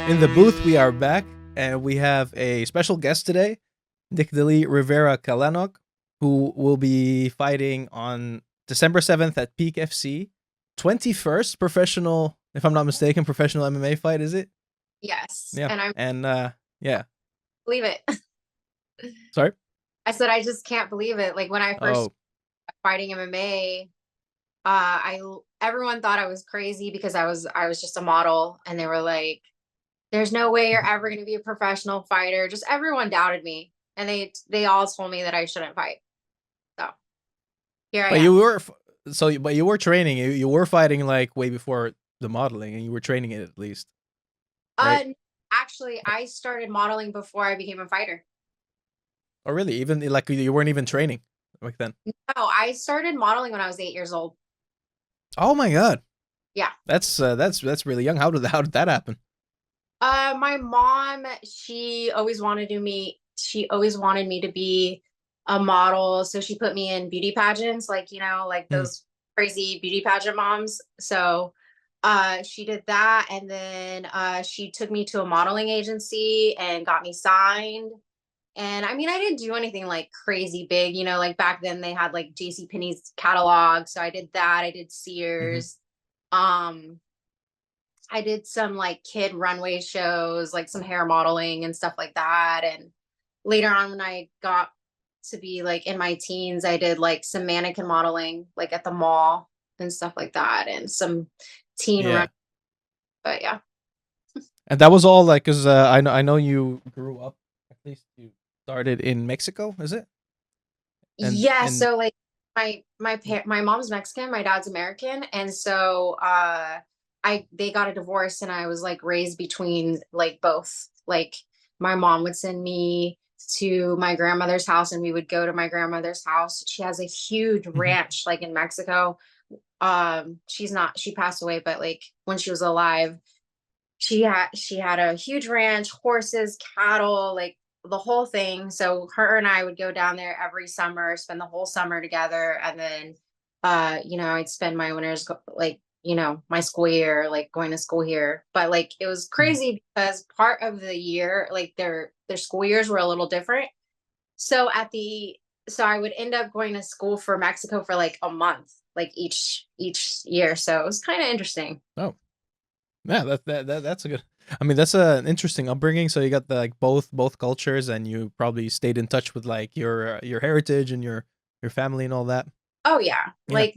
In the booth, we are back, and we have a special guest today, Nicdali Rivera-Calanoc, who will be fighting on December 7th at Peak FC. 21st professional, if I'm not mistaken, professional MMA fight, is it? Yes, Yeah. and I And yeah. believe it. Sorry? I said I just can't believe it. Like when I first Oh. started fighting MMA, everyone thought I was crazy because I was just a model, and they were like, "There's no way you're ever going to be a professional fighter." Just everyone doubted me, and they all told me that I shouldn't fight. So here I But am. but you were training, you were fighting like way before the modeling, and you were training it at least, right? Uh, Actually, I started modeling before I became a fighter. Or really, even like you weren't even training back then. No, I started modeling when I was 8 years old. Oh my god. Yeah. That's really young. How did that happen? My mom, she always wanted me to be a model. So she put me in beauty pageants, like, like Hmm. those crazy beauty pageant moms. So she did that. And then she took me to a modeling agency and got me signed. And I mean, I didn't do anything like crazy big, like back then they had like JC Penney's catalog. So I did that. I did Hmm. Sears. Um, I did some like kid runway shows, like some hair modeling and stuff like that. And later on, when I got to be like in my teens, I did like some mannequin modeling, like at the mall and stuff like that, and some teen run. Yeah. But yeah, And that was all like, cause I know you grew up. At least you started in Mexico, is it? yeah. And So like my mom's Mexican, my dad's American, and so I they got a divorce, and I was like raised between like both. Like my mom would send me to my grandmother's house, and we would go to my grandmother's house. She has a huge Mhm. ranch like in Mexico. She passed away, but like when she was alive, she had a huge ranch, horses, cattle, like the whole thing. So her and I would go down there every summer, spend the whole summer together, and then I'd spend my winters like, my school year like going to school here. But like it was Mhm. crazy because part of the year, like their school years were a little different. So so I would end up going to school for Mexico for like a month, like each year. So it was kind of interesting. Oh, yeah, that's a good. I mean, that's an interesting upbringing. So you got the like both cultures, and you probably stayed in touch with like your heritage and your family and all that. Oh yeah. Yeah. Like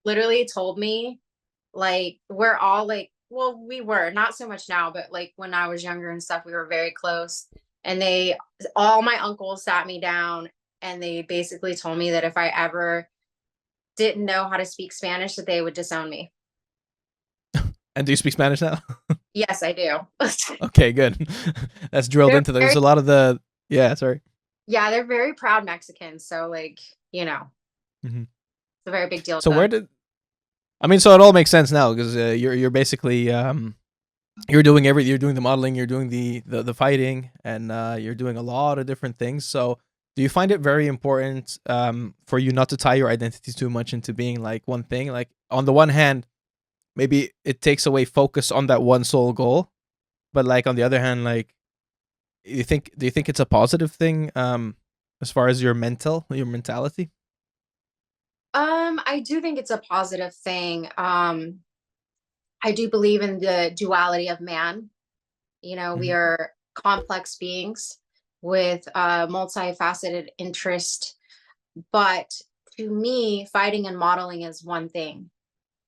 literally told me like we're all like, well, we were not so much now, but like when I was younger and stuff, we were very close. And they all my uncles sat me down, and they basically told me that if I ever didn't know how to speak Spanish, that they would disown me. And do you speak Spanish now? Yes, I do. Okay, good. That's drilled They're into there's very a lot of the yeah. Sorry. Yeah, they're very proud Mexicans. So like, Mhm. it's a very big deal to So where them. did I mean? So it all makes sense now because you're basically you're doing the modeling, you're doing the fighting, and you're doing a lot of different things. So do you find it very important for you not to tie your identity too much into being like one thing? Like on the one hand, maybe it takes away focus on that one sole goal, but like on the other hand, like do you think it's a positive thing as far as your mentality? I do think it's a positive thing. I do believe in the duality of man. We Hmm. are complex beings with multifaceted interest. But to me, fighting and modeling is one thing.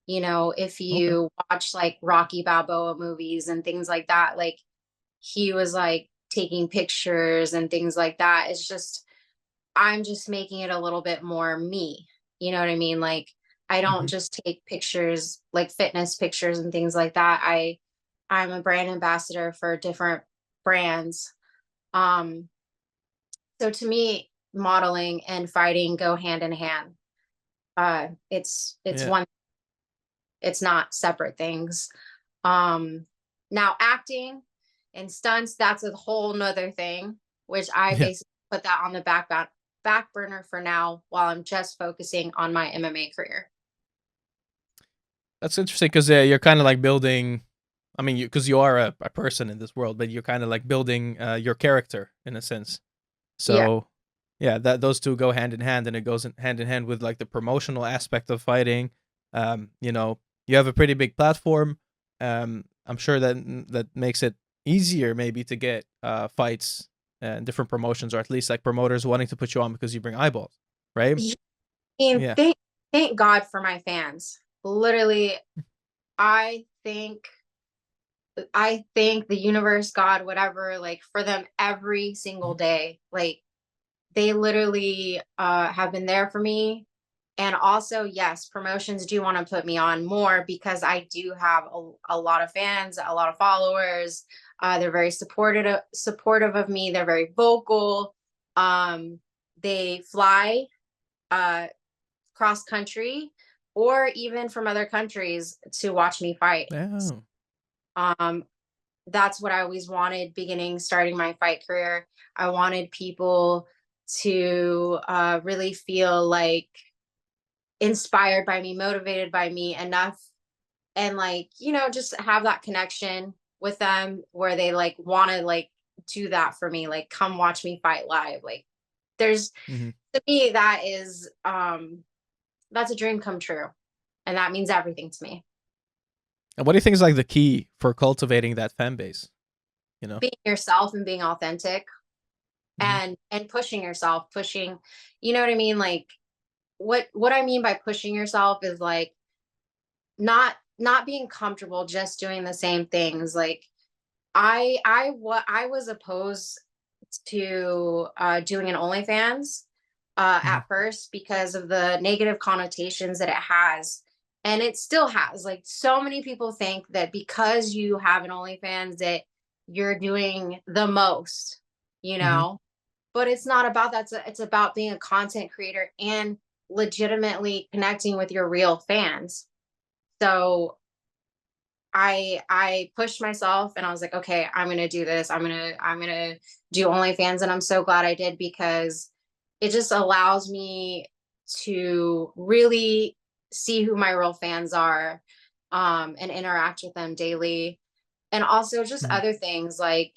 If Okay. you watch like Rocky Balboa movies and things like that, like he was like taking pictures and things like that. It's just, I'm just making it a little bit more me. You know what I mean? Like I don't Hmm. just take pictures, like fitness pictures and things like that. I'm a brand ambassador for different brands. Um so to me, modeling and fighting go hand in hand. It's Yeah. one, it's not separate things. Um Now acting and stunts, that's a whole nother thing, which I Yeah. basically put that on the back burner for now while I'm just focusing on my MMA career. That's interesting because you're kind of like building. I mean, because you are a person in this world, but you're kind of like building your character in a sense. Yeah. So yeah, that those two go hand in hand, and it goes hand in hand with like the promotional aspect of fighting. You know, you have a pretty big platform. I'm sure that makes it easier maybe to get fights and different promotions, or at least like promoters wanting to put you on because you bring eyeballs, right? Yeah. And Yeah. thank God for my fans. Literally, I think I thank the universe, God, whatever, like for them every single Mhm. day. Like they literally have been there for me. And also, yes, promotions do want to put me on more because I do have a lot of fans, a lot of followers. They're very supportive of me. They're very vocal. Um, they fly uh, cross country or even from other countries to watch me fight. Yeah. Um, that's what I always wanted beginning starting my fight career. I wanted people to really feel like inspired by me, motivated by me enough, and like, just have that connection with them where they like want to like do that for me, like come watch me fight live. Like there's Hmm. to me that's a dream come true. And that means everything to me. And what do you think is like the key for cultivating that fan base? You know. Being yourself and being authentic Hmm. and pushing yourself, pushing, you know what I mean? Like what I mean by pushing yourself is like not being comfortable just doing the same things. Like what I was opposed to doing an OnlyFans Hmm. at first because of the negative connotations that it has. And it still has. Like so many people think that because you have an OnlyFans that you're doing the most, you Hmm. know. But it's not about that. It's about being a content creator and legitimately connecting with your real fans. So I pushed myself and I was like, okay, I'm gonna do this. I'm gonna do OnlyFans, and I'm so glad I did because it just allows me to really see who my real fans are, and interact with them daily. And also just Hmm. other things like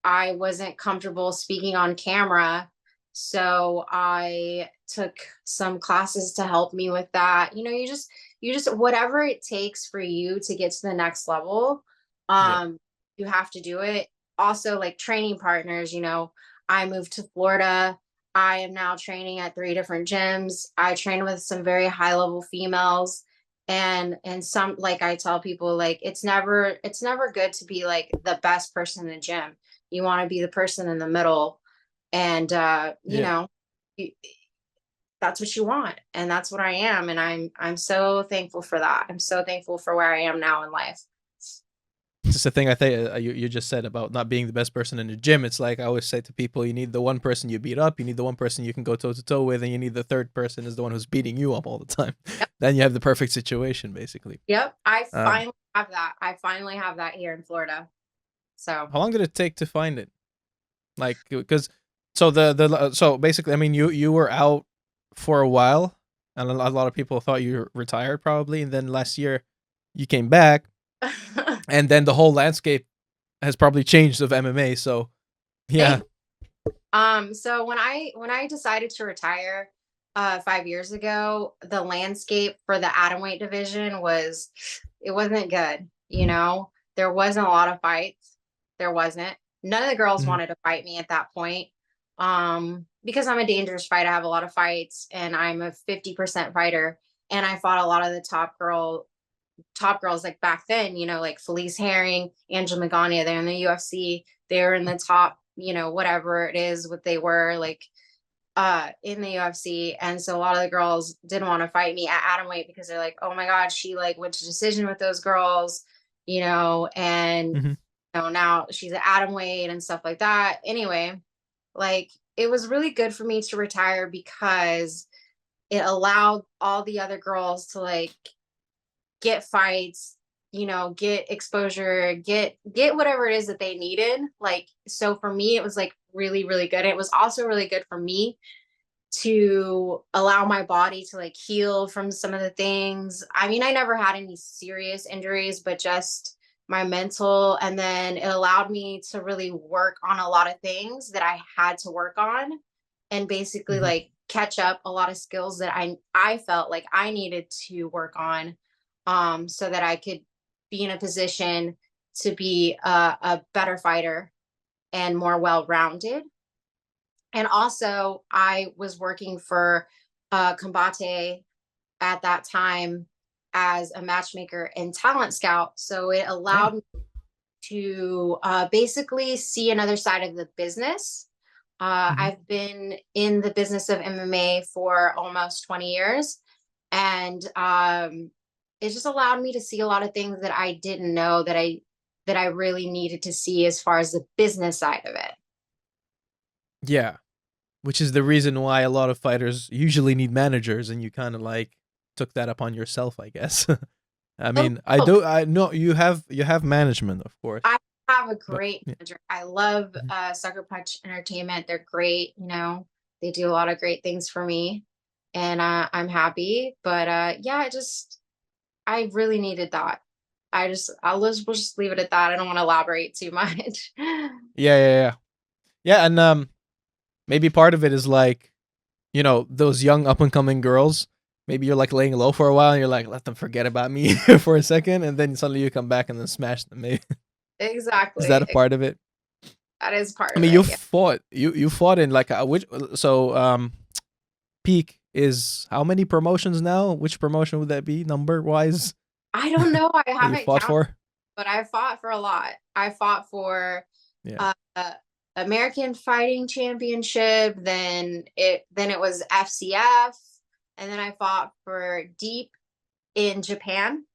I wasn't comfortable speaking on camera. So I took some classes to help me with that. You just whatever it takes for you to get to the next level, Yeah. um, you have to do it. Also, like training partners, I moved to Florida. I am now training at 3 different gyms. I train with some very high level females, and some, like I tell people, like it's never good to be like the best person in the gym. You want to be the person in the middle, and Yeah. y- that's what you want, and that's what I am, and I'm so thankful for that. I'm so thankful for where I am now in life. It's just the thing I think you just said about not being the best person in the gym. It's like I always say to people, you need the one person you beat up, you need the one person you can go toe to toe with, and you need the third person is the one who's beating you up all the time. Yep. Then you have the perfect situation, basically. Yep, Um, I finally have that here in Florida. So how long did it take to find it? Like, because so basically, I mean, you were out for a while, and a lot of people thought you were retired probably, and then last year you came back, and then the whole landscape has probably changed of MMA. So yeah. thank so when I decided to retire 5 years ago, the landscape for the atom weight division it wasn't good. There wasn't a lot of fights. There wasn't. None of the girls Mhm. wanted to fight me at that point. Because I'm a dangerous fighter. I have a lot of fights and I'm a 50% fighter. And I fought a lot of the top girls like back then, like Felice Herring, Angela Magana, they're in the UFC, they're in the top, whatever it is, what they were like in the UFC. And so a lot of the girls didn't want to fight me at atom weight because they're like, oh my God, she like went to decision with those girls, and Mhm. now she's at atom weight and stuff like that. Anyway, like it was really good for me to retire because it allowed all the other girls to like get fights, get exposure, get whatever it is that they needed. Like so for me it was like really really good. It was also really good for me to allow my body to like heal from some of the things. I mean, I never had any serious injuries, but just my mental, and then it allowed me to really work on a lot of things that I had to work on, and basically Hmm. like catch up a lot of skills that I felt like I needed to work on, so that I could be in a position to be a better fighter and more well-rounded. And also I was working for Combate at that time as a matchmaker and talent scout, so it Oh. allowed me to basically see another side of the business. Hmm. I've been in the business of MMA for almost 20 years, and it just allowed me to see a lot of things that I didn't know that I really needed to see as far as the business side of it. Yeah, which is the reason why a lot of fighters usually need managers, and you kind of like took that upon yourself, I guess. I Oh, mean, I oh, do. I know you have management, of course, I have a but great yeah. manager. I love Mhm. Sucker Punch Entertainment. They're great. They do a lot of great things for me, and I'm happy. But yeah, I really needed that. We'll just leave it at that. I don't want to elaborate too much. Yeah, yeah, yeah, yeah, and maybe part of it is like, those young up and coming girls. Maybe you're like laying low for a while, and you're like, let them forget about me for a second, and then suddenly you come back and then smash them. Maybe is that Exactly. a part of it? That is part I of mean, it. Yeah. you fought in like which so peak is how many promotions now? Which promotion would that be number wise I don't know. I that you haven't fought counted, for? but I fought for a lot. I fought for Yeah. uh, American Fighting Championship. Then it was FCF, and then I fought for Deep in Japan.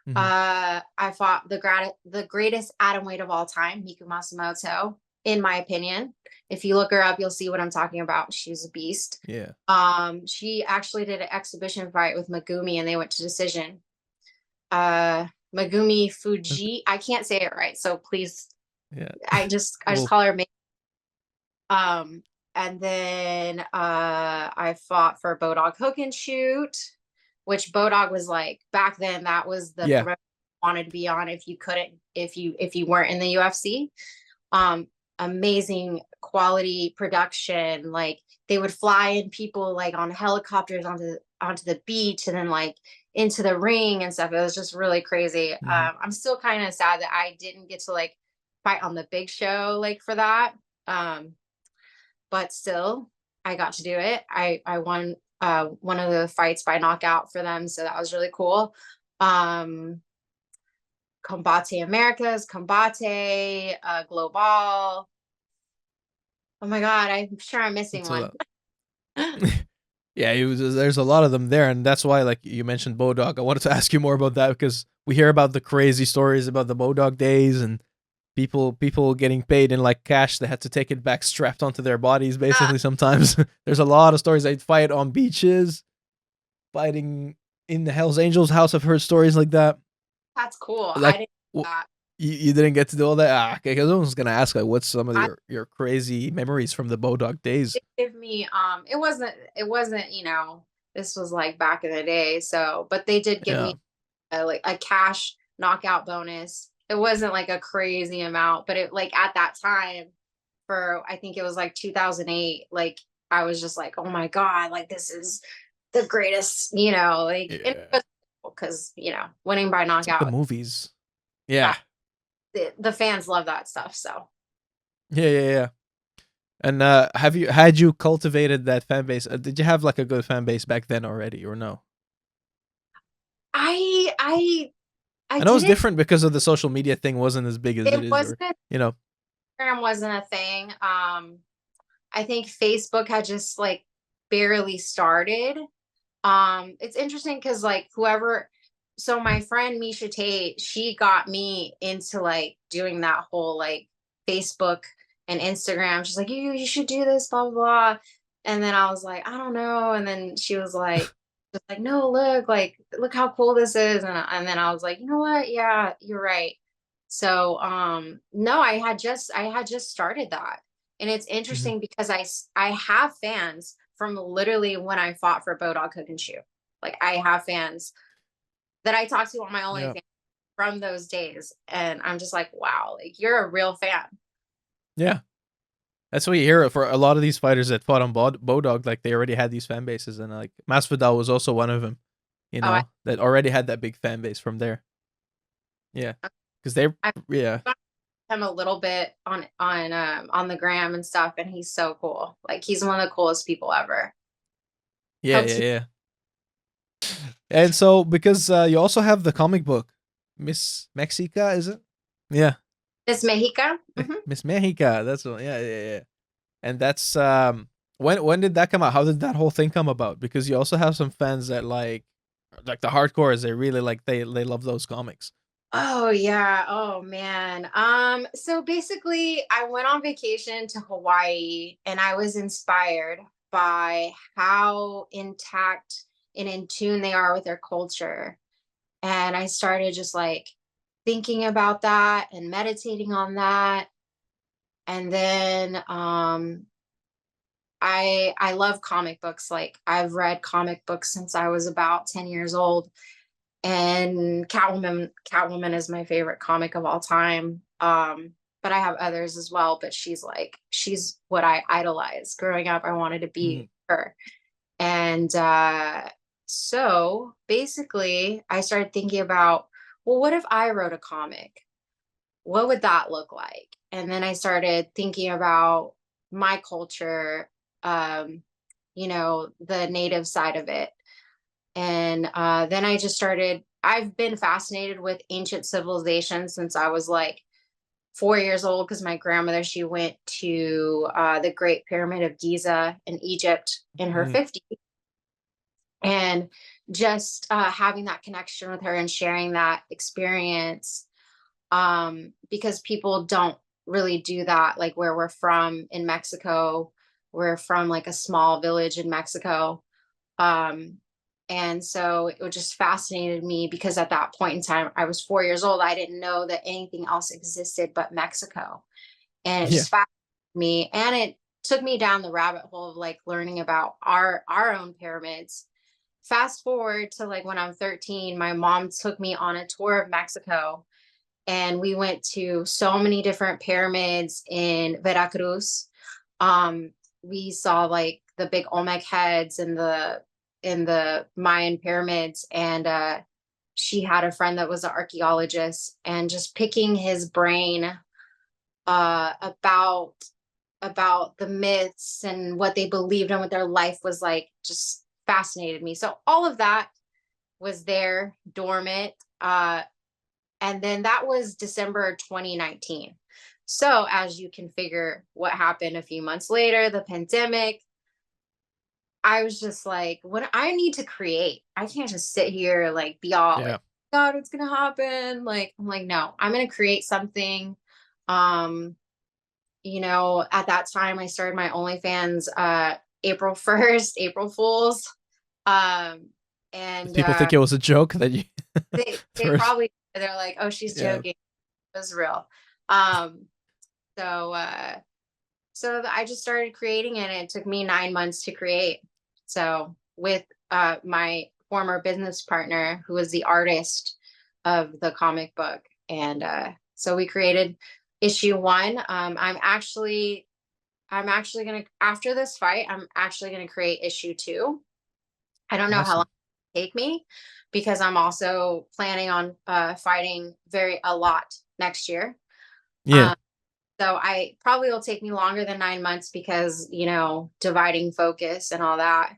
Hmm. I fought the greatest atom weight of all time, Miku Masamoto, in my opinion. If you look her up, you'll see what I'm talking about. She's a beast. Yeah. She actually did an exhibition fight with Megumi, and they went to decision. Uh, Megumi Fuji. I can't say it right, so please. Yeah. I just Well, call her. Um, and then I fought for Bodog Hook and Shoot, which Bodog was like back then. That was the yeah. promotion I wanted to be on if you couldn't, if you weren't in the UFC. Um, Amazing quality production. Like they would fly in people like on helicopters onto the beach and then like into the ring and stuff. It was just really crazy. Hmm. I'm still kind of sad that I didn't get to like fight on the big show like for that. Um, but still, I got to do it. I won one of the fights by knockout for them, so that was really cool. Um, Combate Americas, Combate, Global. Oh my God, I'm sure I'm missing It's a one. lot. Yeah, there's a lot of them there, and that's why, like you mentioned, Bodog. I wanted to ask you more about that because we hear about the crazy stories about the Bodog days and people getting paid in like cash. They had to take it back strapped onto their bodies. Uh, Basically, sometimes there's a lot of stories. They'd fight on beaches, fighting in the Hell's Angels house. I've heard stories like that. that's cool. I Like, didn't w- know that. you didn't get to do all that. Okay, because I was gonna ask like, what's some of I your crazy memories from the Bodog days? did give me it wasn't this was like back in the day, so but they did give Yeah. me like a cash knockout bonus. It wasn't like a crazy amount, but it like at that time for I think it was like 2008, like I was just like, "Oh my God, like this is the greatest, like Yeah. because, winning by It's like the knockout, movies. uh, Yeah. the fans love that stuff." So, Yeah, yeah, yeah. And had you cultivated that fan base? Did you have like a good fan base back then already, or no? I I I I know it's didn't different because of the social media thing wasn't as big as it it is, or wasn't you know, Instagram wasn't a thing. I think Facebook had just like barely started. It's interesting because like whoever, so my friend Misha Tate, she got me into like doing that whole like Facebook and Instagram. She's like, you should do this, blah blah blah. And then I was like, I don't know. And then she was like, just like, no, look how cool this is. And then I was like, you know what? Yeah, you're right. So no, I had just started that. And it's Mhm. interesting because I have fans from literally when I fought for Bodog Cook and Shoe. Like I have fans that I talk to on my Yeah. OnlyFans from those days, and I'm just like, wow, like you're a real fan. Yeah. That's what you hear for a lot of these fighters that fought on Bodog. Like they already had these fan bases, and like Masvidal was also one of them. You Oh, know, that already had that big fan base from there. Yeah, because they're I yeah, him a little bit on the gram and stuff, and he's so cool. Like he's one of the coolest people ever. yeah, yeah, Helps me. yeah. And so because you also have the comic book, Miss Mexica, is it? Yeah, Miss Mexica. Hmm. Miss Mexica. That's one. Yeah, yeah, yeah. And that's when did that come out? How did that whole thing come about? Because you also have some fans that like the hardcores. They really like they love those comics. Oh yeah. Oh man. So basically I went on vacation to Hawaii and I was inspired by how intact and in tune they are with their culture. And I started just like thinking about that and meditating on that. And then I love comic books. Like I've read comic books since I was about 10 years old. And Catwoman is my favorite comic of all time. But I have others as well, but she's what I idolized. Growing up, I wanted to Mhm. be her. And so basically I started thinking about, well, what if I wrote a comic? What would that look like? And then I started thinking about my culture, um, the native side of it. And then I just started, I've been fascinated with ancient civilizations since I was like 4 years old because my grandmother, she went to the Great Pyramid of Giza in Egypt in her Mhm. 50s. And just having that connection with her and sharing that experience, because people don't really do that. Like where we're from in Mexico, we're from like a small village in Mexico. Um, and so it just fascinated me because at that point in time, I was 4 years old. I didn't know that anything else existed but Mexico. And it Yeah, just fascinated me. And it took me down the rabbit hole of like learning about our own pyramids. Fast forward to like when I'm 13, my mom took me on a tour of Mexico and we went to so many different pyramids in Veracruz. Um, we saw like the big Olmec heads and the Mayan pyramids, and she had a friend that was an archaeologist, and just picking his brain about the myths and what they believed and what their life was like just fascinated me. So all of that was there dormant. And then that was December 2019. So, as you can figure, what happened a few months later, the pandemic, I was just like, what I need to create. I can't just sit here like be all yeah. like, God, what's gonna happen? Like, I'm like, no, I'm gonna create something. Um, at that time I started my OnlyFans April 1st, April Fools. Um, Did and people think it was a joke that you they first? probably they're like, oh, she's Yeah, joking. It was real. Um, so I just started creating it. And it took me 9 months to create. So with my former business partner, who was the artist of the comic book, and so we created issue one. I'm actually gonna after this fight, I'm actually gonna create issue two. I don't know how long awesome. it'll take me because I'm also planning on fighting a lot next year. Yeah, Um, so I probably will take me longer than 9 months because, dividing focus and all that.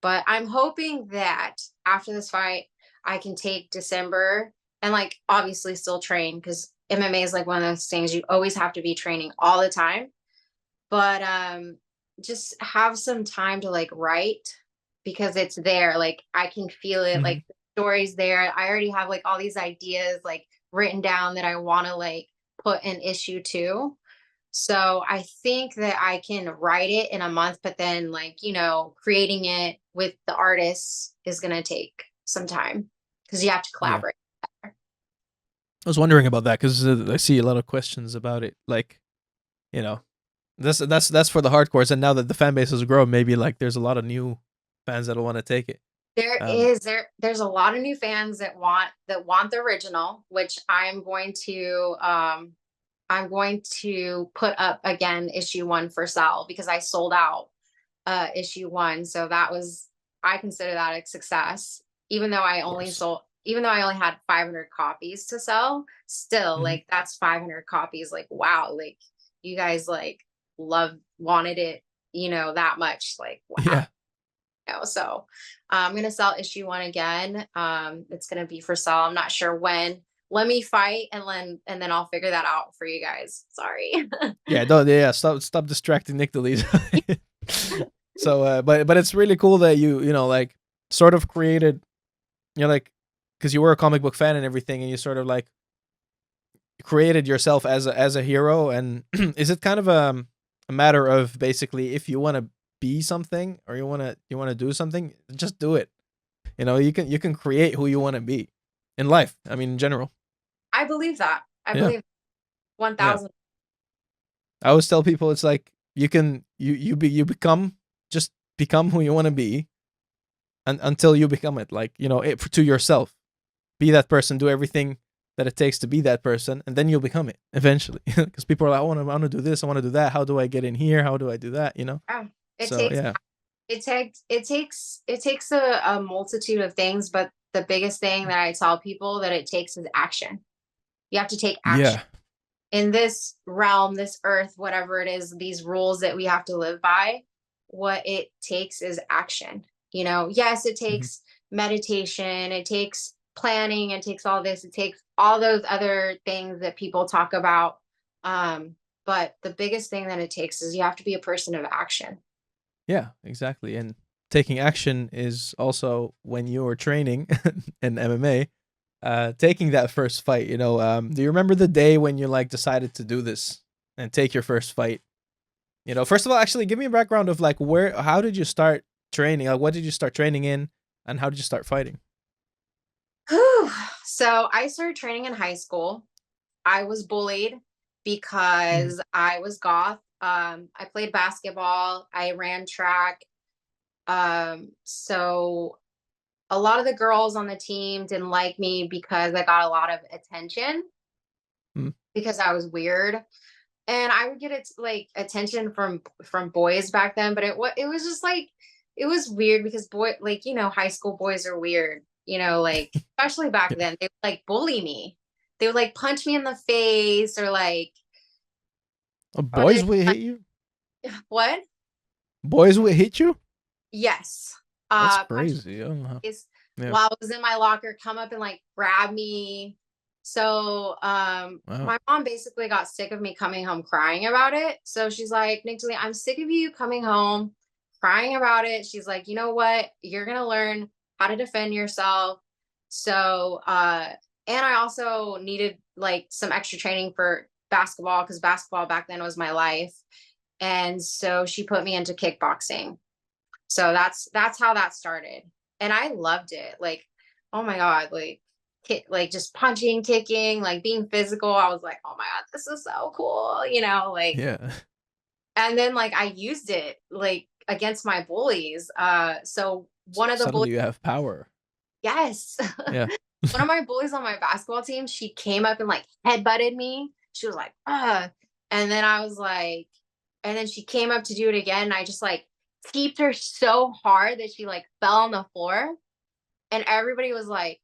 But I'm hoping that after this fight, I can take December and like obviously still train because MMA is like one of those things you always have to be training all the time. But just have some time to like write because it's there. Like I can feel it, hmm, like the story's there. I already have like all these ideas like written down that I want to like put in issue two. So I think that I can write it in a month, but then like, creating it with the artists is gonna take some time because you have to yeah. collaborate. I was wondering about that because I see a lot of questions about it. Like, you know, that's for the hardcores, and now that the fan base has grown, maybe like there's a lot of new fans that'll want to take it. There's a lot of new fans that want the original, which I'm going to put up again issue one for sale because I sold out issue one. So I consider that a success. Even though I Of only course. sold even though I only had 500 copies to sell, still Hmm. like that's 500 copies. Like wow, like you guys like wanted it, that much. Like wow. Yeah. So I'm gonna sell issue one again. It's gonna be for sale. I'm not sure when. Let me fight and then I'll figure that out for you guys. Sorry. Yeah, don't, yeah, stop distracting Nicdali. So but it's really cool that you know, like, sort of created, like, because you were a comic book fan and everything, and you sort of like created yourself as a hero. And is it kind of a matter of basically, if you want to be something, or you want to do something, just do it. You can create who you want to be in life. I mean, in general. I believe that. I Yeah. believe Yeah. 1000. I always tell people, it's like, you become, just become who you want to be, and until you become it, like, to yourself. Be that person, do everything that it takes to be that person, and then you'll become it eventually. Because people are like, I want to do this, I want to do that. How do I get in here? How do I do that? Yeah. It So takes yeah. it takes a multitude of things, but the biggest thing that I tell people that it takes is action. You have to take action Yeah. in this realm, this earth, whatever it is, these rules that we have to live by. What it takes is action. Yes, it Mhm. takes meditation, it takes planning, it takes all this, it takes all those other things that people talk about. But the biggest thing that it takes is you have to be a person of action. Yeah, exactly. And taking action is also when you were training in MMA, taking that first fight. Do you remember the day when you like decided to do this and take your first fight? First of all, actually, give me a background of like, how did you start training? Like, what did you start training in, and how did you start fighting? Whew. So I started training in high school. I was bullied Mhm. because I was goth. I played basketball, I ran track. So a lot of the girls on the team didn't like me because I got a lot of attention Mhm. because I was weird. And I would get like attention from boys back then, but it was just like it was weird because like high school boys are weird, like especially back Yeah. then they would like bully me. They would like punch me in the face Oh, or they boys would hit you? what? Boys would hit you? Yes. That's Punch crazy. I don't know. is Yeah. while I was in my locker, come up and like grab me. So Wow. my mom basically got sick of me coming home crying about it. So she's like, Nicdali, I'm sick of you coming home crying about it. She's like, you know what? You're gonna learn how to defend yourself. So and I also needed like some extra training for basketball because basketball back then was my life. And so she put me into kickboxing. So that's how that started. And I loved it. Like, oh my God, like just punching, kicking, like being physical. I was like, oh my God, this is so cool, like Yeah. and then like I used it like against my bullies. So one of the bullies, Suddenly you have power. yes. Yeah. One of my bullies on my basketball team, she came up and like headbutted me. She was like, and then I was like, and then she came up to do it again. And I just like teeped her so hard that she like fell on the floor. And everybody was like,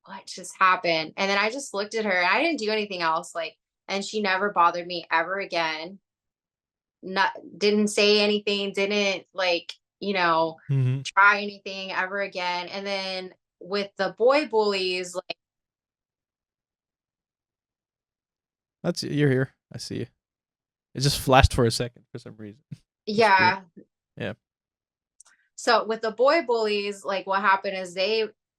what just happened? And then I just looked at her and I didn't do anything else. Like, and she never bothered me ever again. Not didn't say anything, didn't like, Hmm. try anything ever again. And then with the boy bullies, You're here. I see you. It just flashed for a second for some reason. It's weird. yeah. Yeah. So with the boy bullies, like what happened is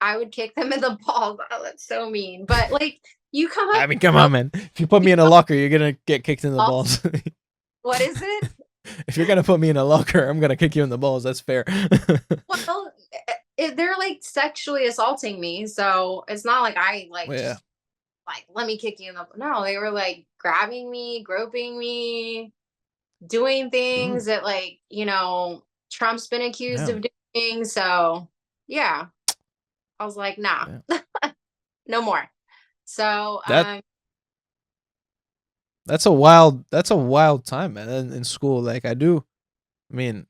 I would kick them in the balls. Oh, that's so mean. But like you come I up, mean, come on, man. If you put me in a locker, you're gonna get kicked in the balls. balls. What is it? If you're gonna put me in a locker, I'm gonna kick you in the balls. That's fair. Well, they're like sexually assaulting me, so it's not like I like Well, yeah. just like let me kick you in the. No, they were like grabbing me, groping me, doing Ooh. things that like Trump's been accused Yeah. of doing. So Yeah. I was like, nah, Yeah. no more. So, That that's a wild time, man. In school, like I mean,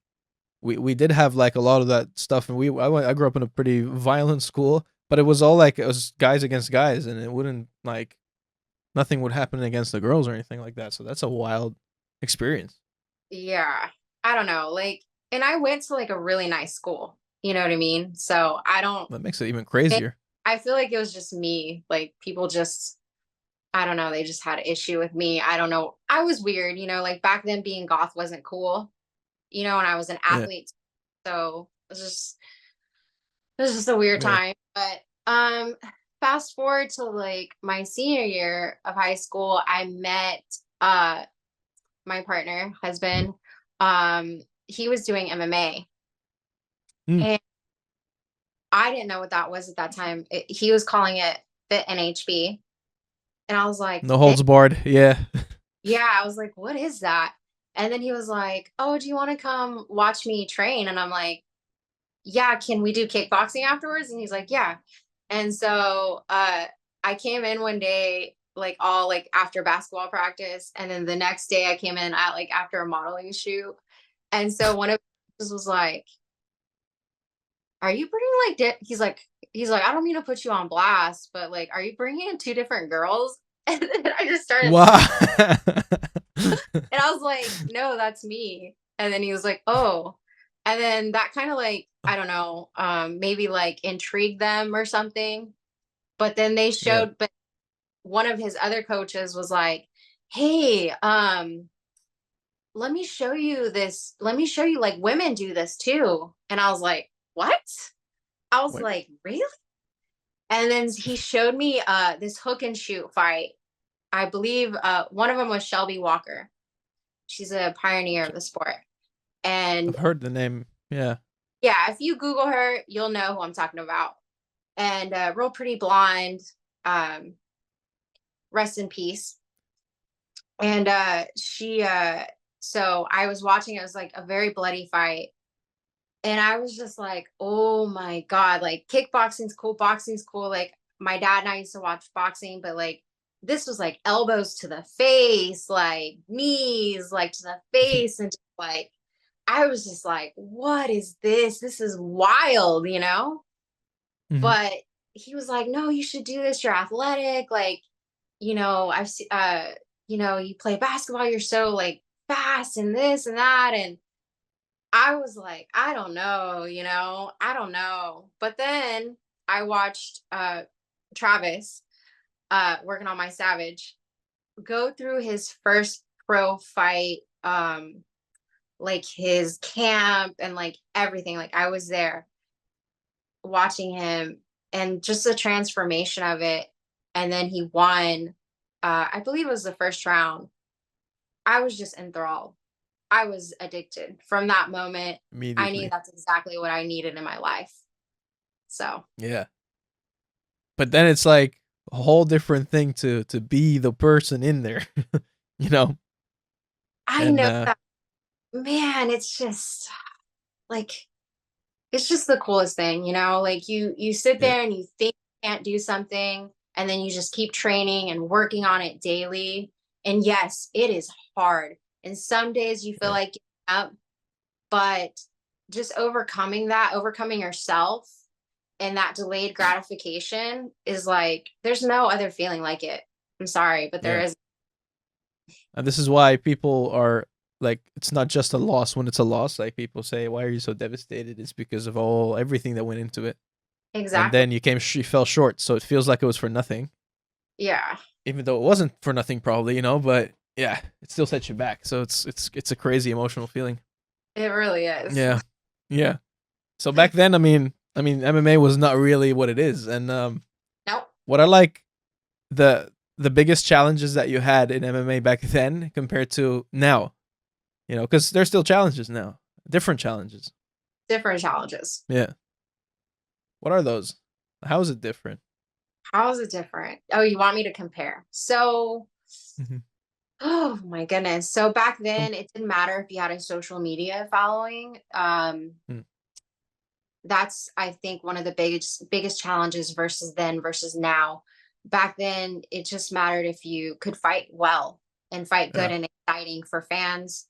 we did have like a lot of that stuff, and I grew up in a pretty violent school, but it was all like it was guys against guys, and it wouldn't like nothing would happen against the girls or anything like that. So that's a wild experience. yeah, I don't know. Like, and I went to like a really nice school. You know what I mean? So I don't, That makes it even it, crazier. I feel like it was just me. Like, people just, I don't know, they just had an issue with me. I don't know. I was weird, like back then being goth wasn't cool, and I was an Yeah, athlete. So it was just a weird yeah. time. But fast forward to like my senior year of high school, I met my partner, husband. He was doing MMA, Mm. and I didn't know what that was at that time. He was calling it Fit NHB. And I was like, No fit? holds barred. Yeah. Yeah, I was like, what is that? And then he was like, oh, do you want to come watch me train? And I'm like, yeah, can we do kickboxing afterwards? And he's like, yeah. And so I came in one day, like all like after basketball practice. And then the next day I came in at like after a modeling shoot. And so one of us was like, are you bringing like he's like, I don't mean to put you on blast, but like, are you bringing in two different girls? And then I just started Wow. laughing. And I was like, no, that's me. And then he was like, oh. And then that kind of like, I don't know, maybe like intrigued them or something. But then Yeah. but one of his other coaches was like, hey, let me show you this. Let me show you like women do this too. And I was like, what? I was What? like, really? And then he showed me this hook and shoot fight. I believe one of them was Shelby Walker. She's a pioneer of the sport. I've And heard the name. Yeah. yeah, if you Google her, you'll know who I'm talking about. And real pretty blonde, um, rest in peace. And so I was watching, it was like a very bloody fight. And I was just like, oh my God, like kickboxing's cool, boxing's cool. Like my dad and I used to watch boxing, but like this was like elbows to the face, like knees, like to the face, and just like I was just like, what is this? This is wild. Hmm. But he was like, no, you should do this. You're athletic. Like, I've seen, you play basketball. You're so like fast and this and that. And I was like, I don't know, I don't know. But then I watched Travis working on my Savage go through his first pro fight, like his camp and like everything. Like I was there watching him and just the transformation of it. And then he won. I believe it was the first round. I was just enthralled. I was addicted. From that moment, I knew Immediately. that's exactly what I needed in my life. So Yeah. But then it's like a whole different thing to be the person in there, you know. I And know that, man, it's just like it's just the coolest thing, like you sit yeah, there and you think you can't do something, and then you just keep training and working on it daily. And yes, it is hard. And some days you feel yeah, like giving up, but just overcoming yourself and that delayed gratification is like there's no other feeling like it. I'm sorry, but there yeah. is. And this is why people are like, it's not just a loss when it's a loss. Like people say, why are you so devastated? It's because of everything that went into it. And Exactly. then you fell short, so it feels like it was for nothing, Yeah, even though it wasn't for nothing, probably, but yeah, it still sets you back. So it's a crazy emotional feeling. it really is. Yeah, yeah. So back then, I mean, MMA was not really what it is, and Nope. what I like the biggest challenges that you had in MMA back then compared to now, because there's still challenges now, different challenges. Different challenges. Yeah. What are those? How is it different? How is it different? Oh, you want me to compare? So, Hmm. oh my goodness. So back then, it didn't matter if you had a social media following. that's I think one of the biggest challenges versus then versus now. Back then, it just mattered if you could fight well and fight good Yeah. and exciting for fans.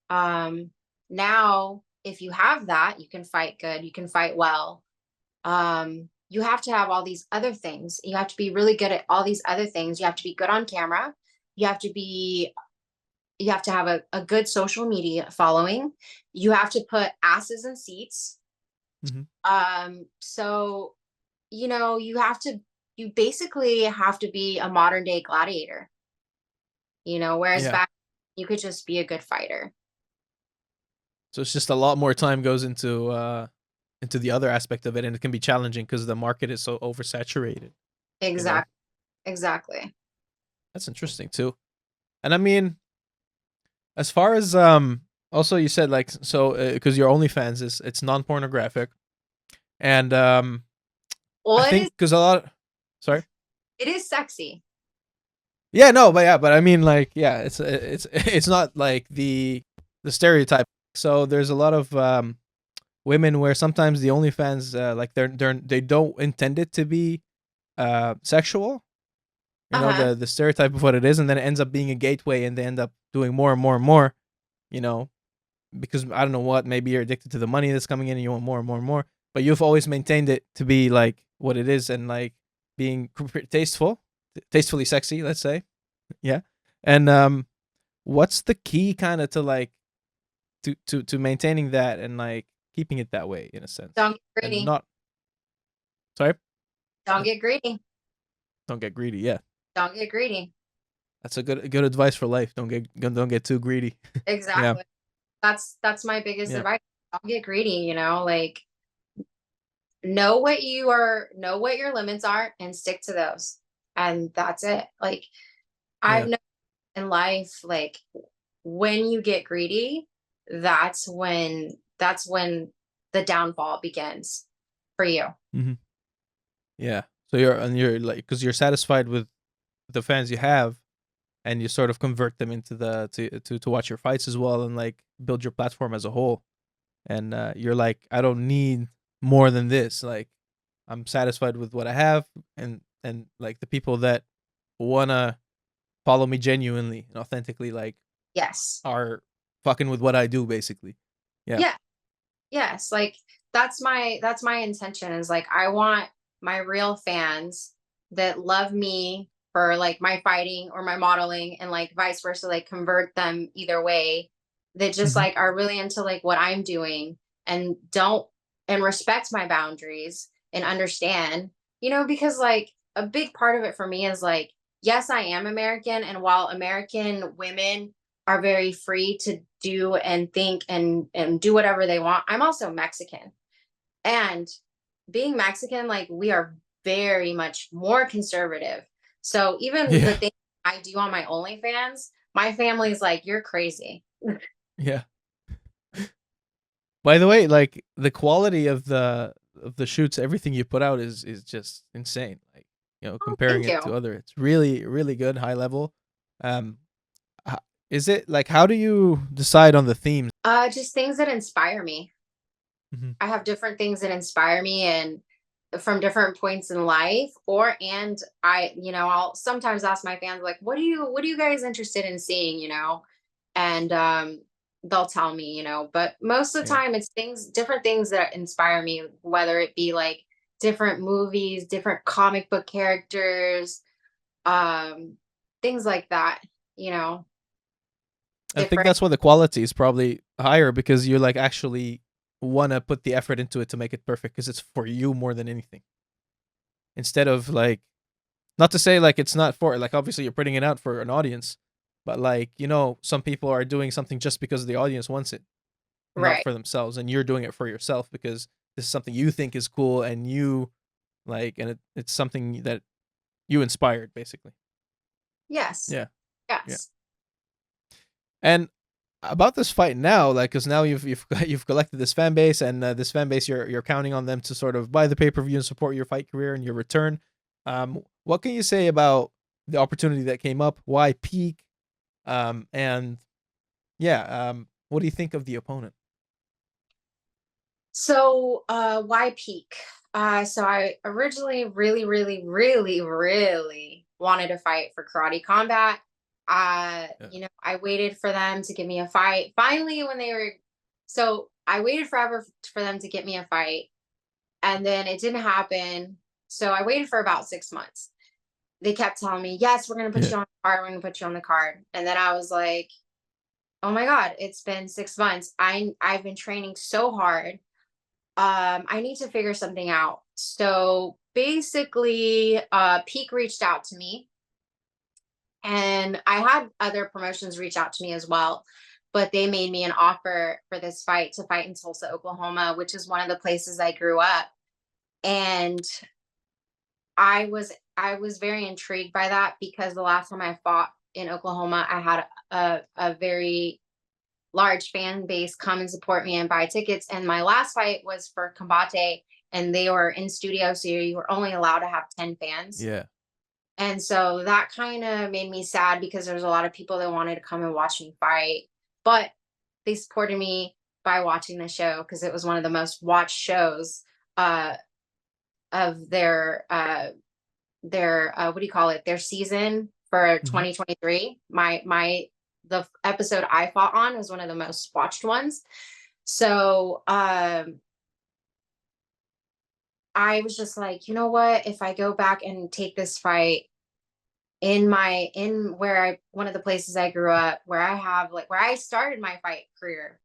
Um, Now, if you have that, you can fight good, you can fight well. You have to have all these other things. You have to be really good at all these other things. You have to be good on camera. You have to be you have to have a good social media following. You have to put asses in seats. Hmm. So you basically have to be a modern day gladiator, whereas Yeah. back you could just be a good fighter. So it's just a lot more time goes into the other aspect of it, and it can be challenging because the market is so oversaturated. You know, Exactly. Exactly. that's interesting too. And I mean, as far as also you said like so because your OnlyFans is it's non pornographic, and I Well, think because a lot. Sorry. it is sexy. Yeah, no, but yeah, but I mean, like, yeah, it's it's not like the stereotype. So there's a lot of women where sometimes the OnlyFans like they don't intend it to be sexual. You know, Uh-huh. the stereotype of what it is, and then it ends up being a gateway, and they end up doing more and more and more. You know, because I don't know what, maybe you're addicted to the money that's coming in, and you want more and more and more. But you've always maintained it to be like what it is, and like being tastefully sexy, let's say. Yeah. And what's the key kind of to like to maintaining that and like keeping it that way in a sense? Don't get And greedy. not sorry? Don't Yeah, get greedy. don't get greedy. Yeah. Don't get greedy. That's a good advice for life. Don't get too greedy. Yeah. Exactly. That's my biggest Yeah. advice. Don't get greedy, like know what your limits are and stick to those. And that's it. Like I've Yeah. known in life, like when you get greedy, that's when the downfall begins for you. Mhm. Yeah. So you're like cuz you're satisfied with the fans you have, and you sort of convert them into to watch your fights as well, and like build your platform as a whole. And you're like, I don't need more than this. Like, I'm satisfied with what I have, and like the people that wanna follow me genuinely and authentically, like, Yes. are fucking with what I do, basically. Yeah. Yeah. Yes. Like that's my intention is like I want my real fans that love me for like my fighting or my modeling and like vice versa, like convert them either way, that just Hmm. like are really into like what I'm doing and don't and respect my boundaries and understand, because like a big part of it for me is like, yes, I am American. And while American women are very free to do and think and do whatever they want, I'm also Mexican. And being Mexican, like we are very much more conservative. So even the Yeah. thing I do on my OnlyFans, my family's like, you're crazy. Yeah. By the way, like the quality of the shoots, everything you put out is just insane. Like, Oh, comparing thank it you. to other, it's really really good, high level. Um, ho- is it like how do you decide on the themes? Just things that inspire me. Hmm. I have different things that inspire me and from different points in life and I'll sometimes ask my fans like what are you guys interested in seeing, and they'll tell me, but most of the Yeah. time it's different things that inspire me, whether it be like different movies, different comic book characters, things like that, you know, I think different. that's why the quality is probably higher because you're like actually want to put the effort into it to make it perfect because it's for you more than anything. Instead of like, not to say like it's not for like obviously you're putting it out for an audience, but like some people are doing something just because the audience wants it, not Right. for themselves, and you're doing it for yourself because this is something you think is cool and you like, and it's something that you inspired basically. Yes. Yeah. Yeah. Yes. And about this fight now, like, because now you've collected this fan base, and this fan base you're counting on them to sort of buy the pay per view and support your fight career and your return. What can you say about the opportunity that came up? Why peak? And yeah, what do you think of the opponent? So, why peak? So I originally really wanted to fight for karate combat. Yeah. I waited for them to give me a fight. Finally, when they were, so I waited forever for them to get me a fight, and then it didn't happen. So I waited for about 6 months. They kept telling me, "Yes, we're gonna put Yeah. you on the card. We're gonna put you on the card." And then I was like, "Oh my god, it's been 6 months. I've been training so hard. I need to figure something out." So basically, Peak reached out to me, and I had other promotions reach out to me as well, but they made me an offer for this fight to fight in Tulsa, Oklahoma, which is one of the places I grew up. And I was very intrigued by that because the last time I fought in Oklahoma, I had a very large fan base come and support me and buy tickets. And my last fight was for Combate, and they were in studio, so you were only allowed to have 10 fans. Yeah. And so that kind of made me sad because there's a lot of people that wanted to come and watch me fight. But they supported me by watching the show because it was one of the most watched shows uh, of their what do you call it? Their season for Hmm. 2023. The episode I fought on was one of the most watched ones. So I was just like, you know what? If I go back and take this fight in where I one of the places I grew up, where I have like where I started my fight career,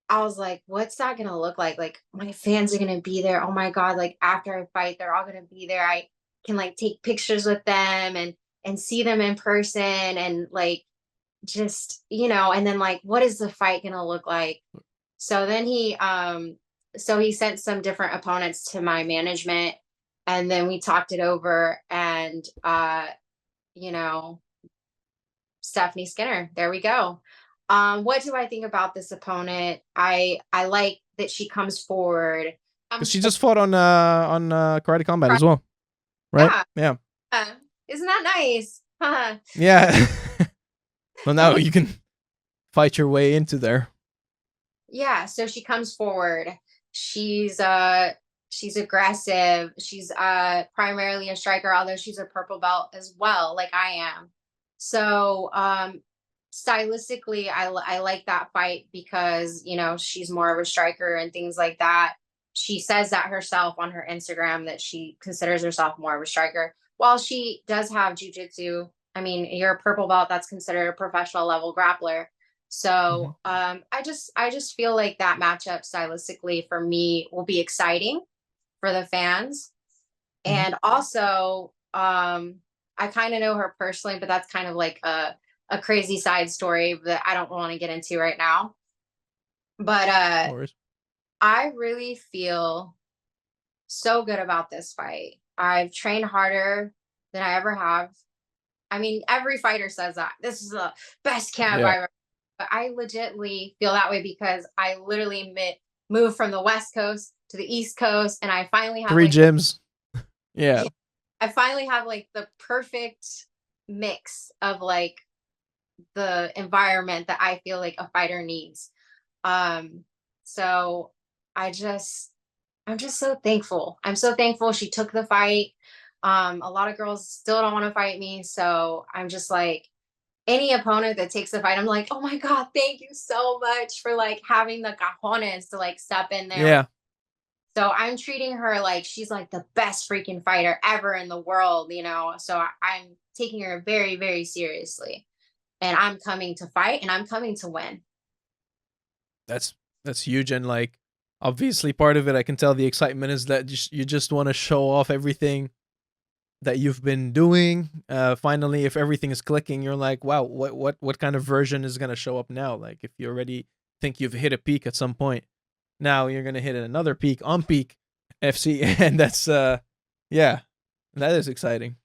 I was like, what's that gonna look like? Like my fans are gonna be there. Oh my God, like after I fight, they're all gonna be there. I can like take pictures with them and see them in person and like just, and then like what is the fight gonna look like? So then he sent some different opponents to my management, and then we talked it over, and you know, Stephanie Skinner. There we go. What do I think about this opponent? I like that she comes forward. Because Comes she forward. just fought on Karate Combat as well, right? Yeah. Yeah. Isn't that nice? Yeah. Well, now you can fight your way into there. Yeah, so she comes forward. She's aggressive. She's primarily a striker, although she's a purple belt as well, like I am. So stylistically, I like that fight because she's more of a striker and things like that. She says that herself on her Instagram that she considers herself more of a striker. While she does have jujitsu, I mean, you're a purple belt, that's considered a professional level grappler. Hmm. So I just feel like that matchup stylistically for me will be exciting for the fans. Hmm. And also, I kind of know her personally, but that's kind of like a crazy side story that I don't want to get into right now. But No worries. I really feel so good about this fight. I've trained harder than I ever have. I mean, every fighter says that. This is the best camp Yeah. I've ever. But I legitly feel that way because I literally moved from the West Coast to the East Coast, and I finally have 3 like gyms. Yeah. yeah, I finally have like the perfect mix of like the environment that I feel like a fighter needs. So I just I'm just so thankful. I'm so thankful she took the fight. A lot of girls still don't want to fight me, so I'm just like any opponent that takes the fight, I'm like, oh my God, thank you so much for like having the cajones to like step in there with. Yeah. So I'm treating her like she's like the best freaking fighter ever in the world, So I'm taking her very, very seriously. And I'm coming to fight and I'm coming to win. That's that's huge, and like obviously part of it I can tell the excitement is that you just want to show off everything that you've been doing. Finally, if everything is clicking, you're like, wow, what kind of version is going to show up now? Like if you already think you've hit a peak at some point, now you're going to hit another peak on peak FC and that's yeah, that is exciting.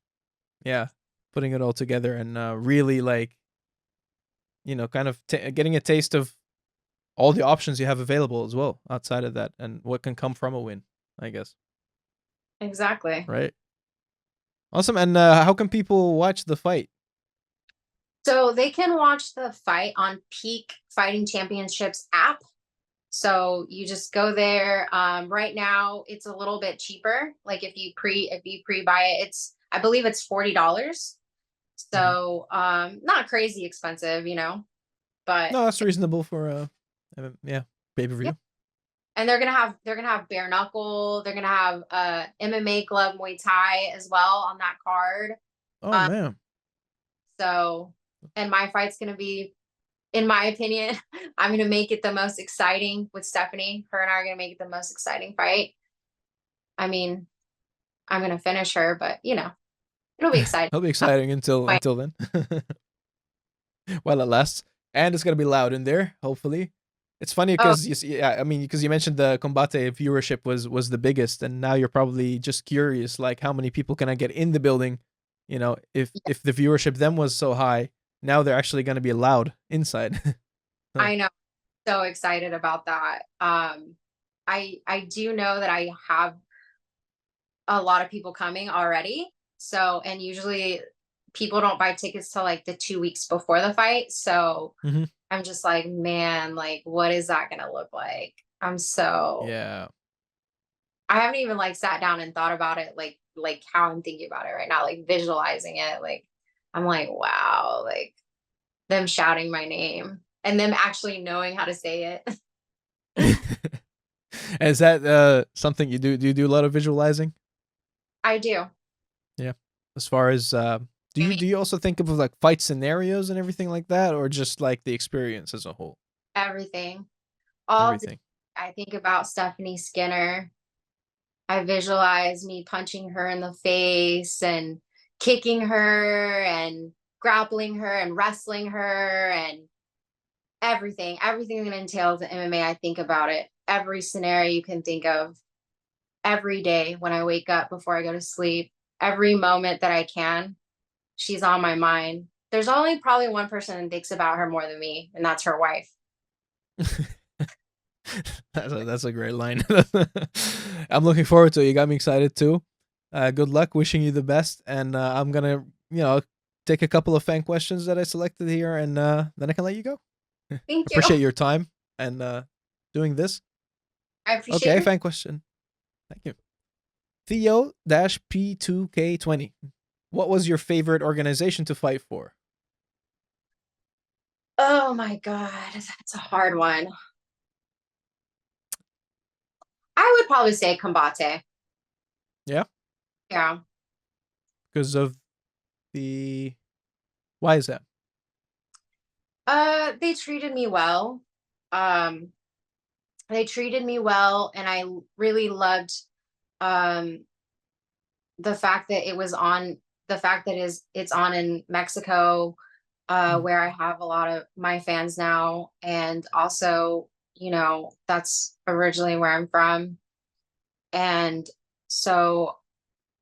Yeah, putting it all together and really like, kind of getting a taste of all the options you have available as well outside of that and what can come from a win, I guess. Exactly. Right. Awesome. And how can people watch the fight? So they can watch the fight on Peak Fighting Championships app. So you just go there. Right now it's a little bit cheaper. Like if you pre-buy it, it's I believe it's $40. Mhm. So not crazy expensive, but No, that's reasonable for yeah, yeah. pay-per-view. And they're gonna have bare knuckle, they're gonna have MMA glove Muay Thai as well on that card. Oh Um, man. so and my fight's gonna be, in my opinion, I'm gonna make it the most exciting with Stephanie. Her and I are gonna make it the most exciting fight. I mean, I'm gonna finish her, but it'll be exciting. It'll be Uh, exciting fight. until then. While it lasts. And it's gonna be loud in there, hopefully. It's funny Oh, because you see, yeah, I mean, because you mentioned the Combate viewership was the biggest, and now you're probably just curious, like how many people can I get in the building? yeah, If the viewership then was so high, now they're actually gonna be loud inside. Huh. I know. So excited about that. I do know that I have a lot of people coming already. So, and usually people don't buy tickets till like the 2 weeks before the fight. So Hmm. I'm just like, man, like, what is that going to look like? Yeah. I haven't even like sat down and thought about it, like how I'm thinking about it right now, like visualizing it. Like, I'm like, wow, like them shouting my name and them actually knowing how to say it. Is that something you do? Do you do a lot of visualizing? I do. Yeah. As far as do you also think of like fight scenarios and everything like that, or just like the experience as a whole? Everything. All day, Everything. I think about Stephanie Skinner. I visualize me punching her in the face and kicking her and grappling her and wrestling her and everything that entails in MMA. I think about it. Every scenario you can think of, every day when I wake up before I go to sleep, every moment that I can, she's on my mind. There's only probably one person that thinks about her more than me, and that's her wife. That's a great line. I'm looking forward to it. You got me excited too. Good luck. Wishing you the best. And I'm gonna, take a couple of fan questions that I selected here, and then I can let you go. Thank you. Appreciate your time and doing this. I appreciate Okay, your. fan question. Thank you. Theo-P2K20. What was your favorite organization to fight for? Oh my God, that's a hard one. I would probably say Combate. Yeah, Yeah. because of the. Why is that? They treated me well. Um, they treated me well, and really loved um the fact that the fact that it's on in Mexico, Mm, where I have a lot of my fans now, and also, that's originally where I'm from. And so,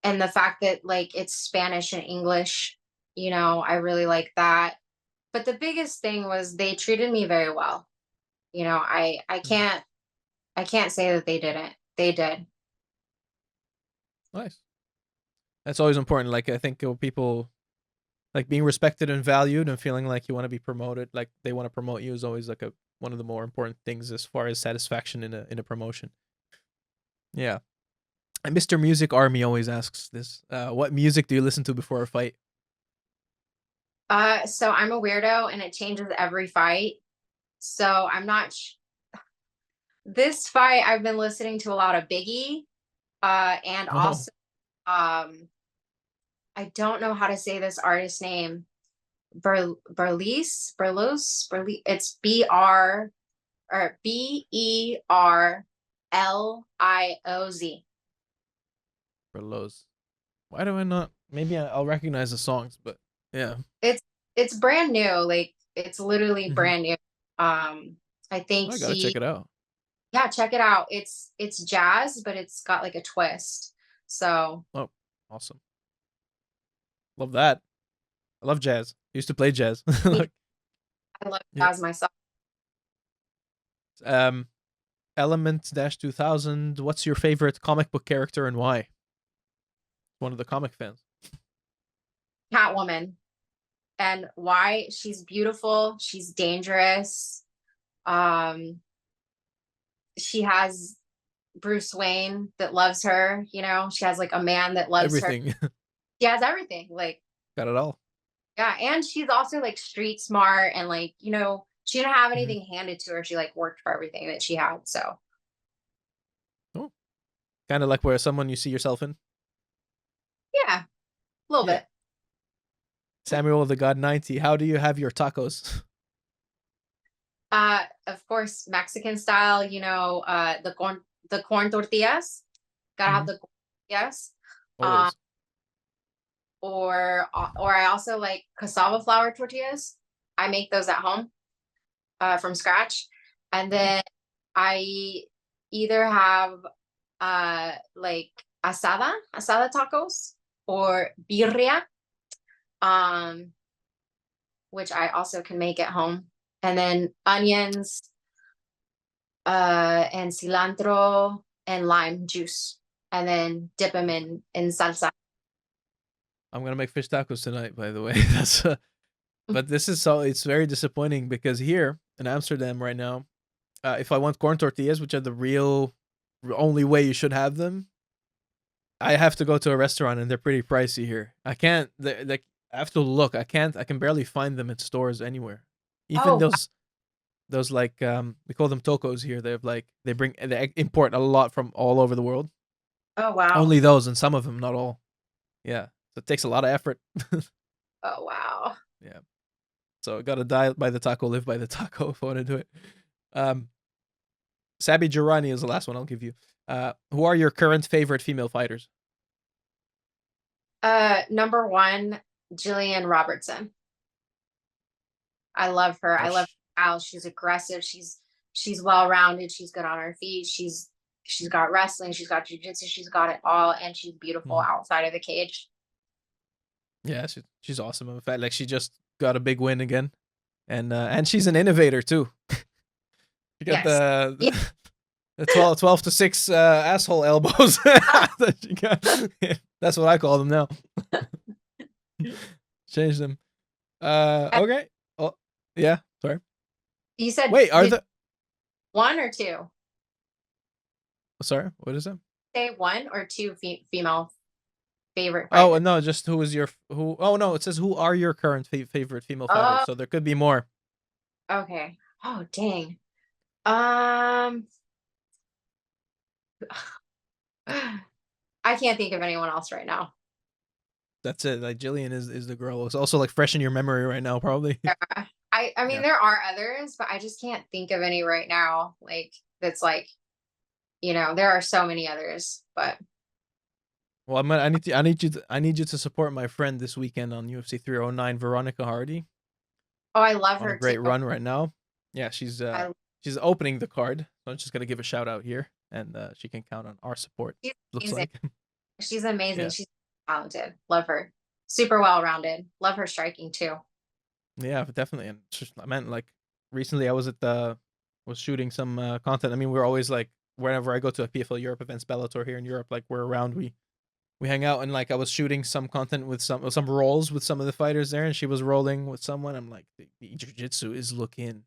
and the fact that like it's Spanish and English, I really like that. But the biggest thing was they treated me very well. mm. I can't say that they didn't. They did. Nice. That's always important. Like I think people like being respected and valued and feeling like you want to be promoted, like they want to promote you, is always like a one of the more important things as far as satisfaction in a promotion. Yeah. And Mr. Music Army always asks this. What music do you listen to before a fight? So I'm a weirdo and it changes every fight. So I'm not this fight I've been listening to a lot of Biggie, and Oh, also I don't know how to say this artist name. Berlioz. It's Berlioz. for Lowe's. Why do I not? Maybe I'll recognize the songs, but yeah. It's it's brand new, like it's literally Hmm. brand new. I think I gotta check he it out. yeah, check it out. It's jazz, but it's got like a twist. So Oh, awesome. Love that. I love jazz. Used to play jazz. me, Like, I love yeah. jazz myself. Um, Element Dash 2000. What's your favorite comic book character and why? One of the comic fans. Catwoman. And why? She's beautiful, she's dangerous. Um she has Bruce Wayne that loves her, you know, she has like a man that loves her. Everything. She has everything. Like, Got it all. yeah, and she's also like street smart and like, you know, she didn't have Hmm. anything handed to her. She like worked for everything that she had. So Oh, kind of like where someone you see yourself in. yeah, a little Yeah. bit. Samuel the God 90. How do you have your tacos? Of course, Mexican style, you know, the corn tortillas. Gotta have Hmm. the corn tortillas. Um, Always. or I also like cassava flour tortillas. I make those at home, from scratch. And Oh, then I either have like asada tacos or birria, um, which I also can make at home. And then onions, and cilantro and lime juice, and then dip them in salsa. I'm gonna make fish tacos tonight. By the way, that's. But this is so. It's very disappointing because here in Amsterdam right now, if I want corn tortillas, which are the real, only way you should have them, I have to go to a restaurant and they're pretty pricey here. I can't. Like I have to look. I can't. I can barely find them in stores anywhere. Even Oh, those like we call them tacos here. They import a lot from all over the world. oh wow, Only those and some of them, not all. Yeah, so it takes a lot of effort. oh wow. Yeah, so I gotta die by the taco, live by the taco if I want to do it. Um, Sabi Girani is the last one I'll give you. Who are your current favorite female fighters? Number one, Jillian Robertson. I love her. I love Gosh. her style. She's aggressive. She's well rounded. She's good on her feet. She's got wrestling. She's got jujitsu. She's got it all, and she's beautiful Mhm. outside of the cage. Yeah, she's awesome. In fact, like she just got a big win again, and she's an innovator too. She got Yes. Yeah. the 12 to 6 asshole elbows that she got. That's what I call them now. Change them. Okay. Oh, yeah. Sorry. You said Wait, are did the one or two? sorry? What is it? Say one or two female favorite Oh fighters. no, just who is your who? Oh no, it says who are your current favorite female fighters. Oh, So there could be more. okay. Oh, dang. Um, I can't think of anyone else right now. That's it. Like Jillian is the girl. It's also like fresh in your memory right now, probably. Yeah. I mean Yeah. there are others, but I just can't think of any right now. Like that's like, you know, there are so many others, but Well, I need you to support my friend this weekend on UFC 309, Veronica Hardy, oh, I love on a her too. great run right now. Yeah, I she's opening the card. So I'm just gonna give a shout out here, and she can count on our support. she's Looks amazing. like. She's amazing. Yeah. She's talented. Love her. Super well rounded. Love her striking too. Yeah, definitely. And I meant like recently I was at the was shooting some content. I mean, we're always like whenever I go to a PFL Europe events, Bellator here in Europe, like we're around, we hang out, and like I was shooting some content with some rolls with some of the fighters there, and she was rolling with someone. I'm like, the jiu-jitsu is looking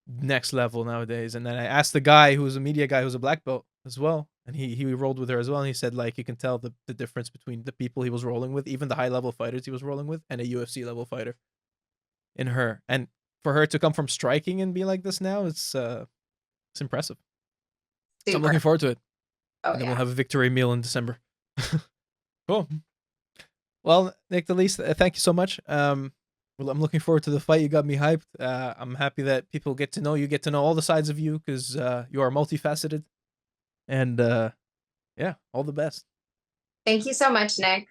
next level nowadays. And then I asked the guy who was a media guy who's a black belt as well, and he rolled with her as well, and he said like you can tell the difference between the people he was rolling with, even the high level fighters he was rolling with, and a UFC level fighter in her. And for her to come from striking and be like this now, it's impressive. So I'm looking Super. forward to it. Oh And then we'll yeah. have a victory meal in December. Cool. Well, Nicdali, thank you so much. Well, I'm looking forward to the fight. You got me hyped. I'm happy that people get to know you, get to know all the sides of you, because you are multifaceted. And yeah, all the best. Thank you so much, Nick.